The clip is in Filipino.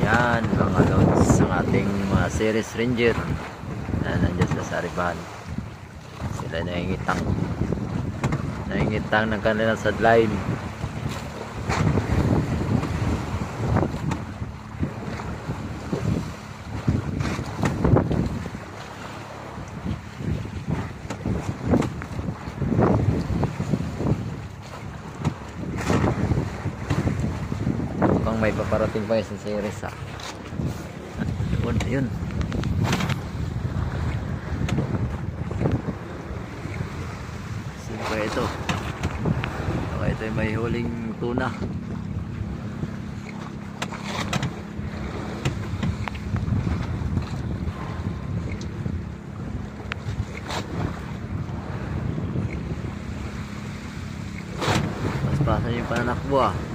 Yan, mga loads ang ating mga series ranger na nandiyan sa saribahan. Sila nangingitang ng kanilang sideline. May paparating pa yung series ha. Ayun. Siyempre ito. Ito yung may huling tuna. Paspasan yung pananakbo ah.